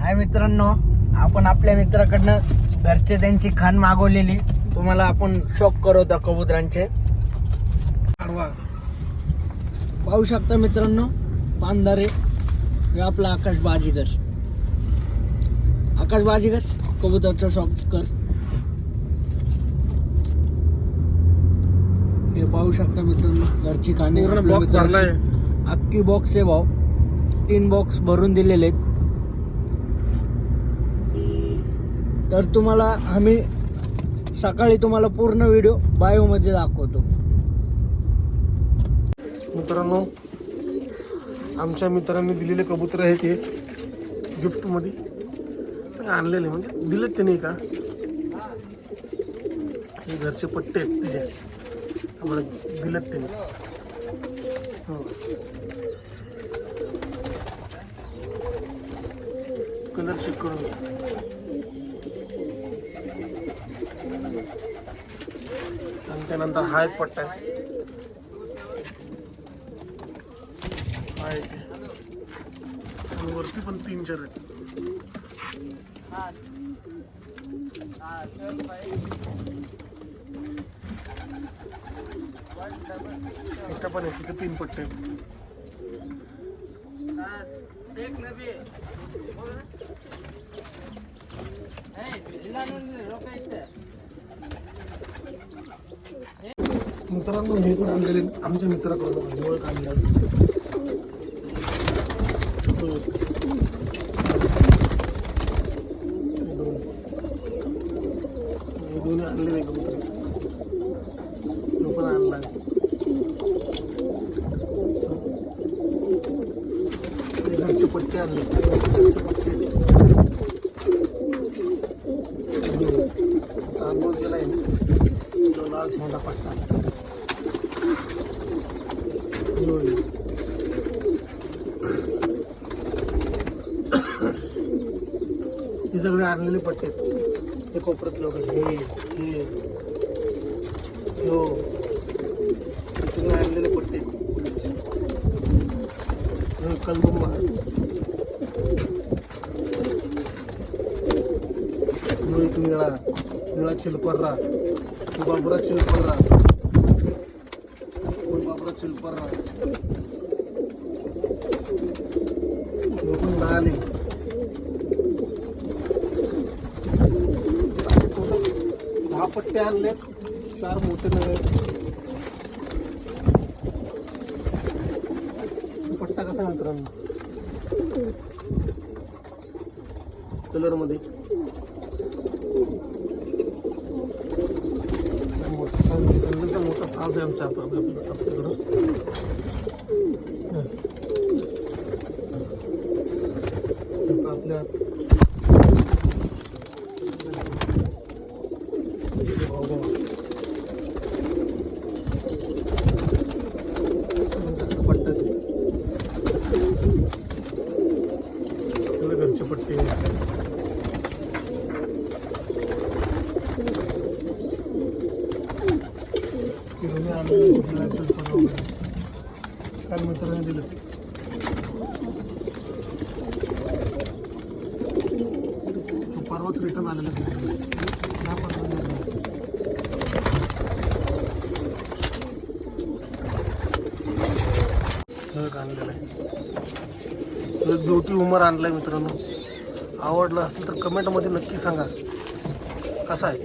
हाय मित्रांनो, आपण आपल्या मित्राकडनं घरचे त्यांची खाण मागवलेली तुम्हाला आपण शॉक करवतो कबुतरांचे. पाहू शकता मित्रांनो, पानदारे हे आपला आकाश बाजीगर कबुतरचा शॉक कर. हे पाहू शकता मित्रांनो, घरची खाणे अख्खी बॉक्स आहे भाऊ. 3 बॉक्स भरून दिलेले आहेत. तर तुम्हाला आम्ही सकाळी तुम्हाला पूर्ण व्हिडिओ बायो मध्ये दाखवतो. मित्रांनो, आमच्या मित्रांनी दिलेले कबूतर आहेत हे गिफ्ट मध्ये आणलेले, म्हणजे दिलेत ते नाही का, हे घरचे पट्टे आहेत त्याचे आम्हाला दिलेत त्यांनी. कलर चेक करून घ्या. आणि त्यानंतर हा एक पट्टा आहे, आणि वरती पण 3-4 आहेत. इथं पण आहे, तिथे 3 पट्टे आहेत. मित्रांनो, हे पण आणलेले आमच्या मित्राकडून ओळख आणल्या. दोन्ही आणलेले कबूतर, तो पण आणला. घरचे पट्टे आणले, घरचे पट्टे तांदूळ गेलाय तो लाल सोंडा पट्टा. हे सगळे आणलेले पट्टे आहेत. हे कोपऱ्यात लोक हे सगळे आणलेले पट्टे आहेत. कलबुम्मा, एक निळा चिलपर्रा, बाबरा चिलपर्रा, नाली. 10 पट्टे आणले, 4 मोठे नव्हे. पट्टा कसा आहे मित्रांनो, कलर मध्ये संगीचा मोठा साज आहे आमच्या आपल्याकडं. आपल्या पट्टाचे सगळे घरचे पट्टे. काल मित्रांनी दिलं. परवाच रिटर्न आलेलं आणलेलं आहे. ब्युटी उमर आणलाय मित्रांनो. आवडलं असेल तर कमेंटमध्ये नक्की सांगा कसा आहे.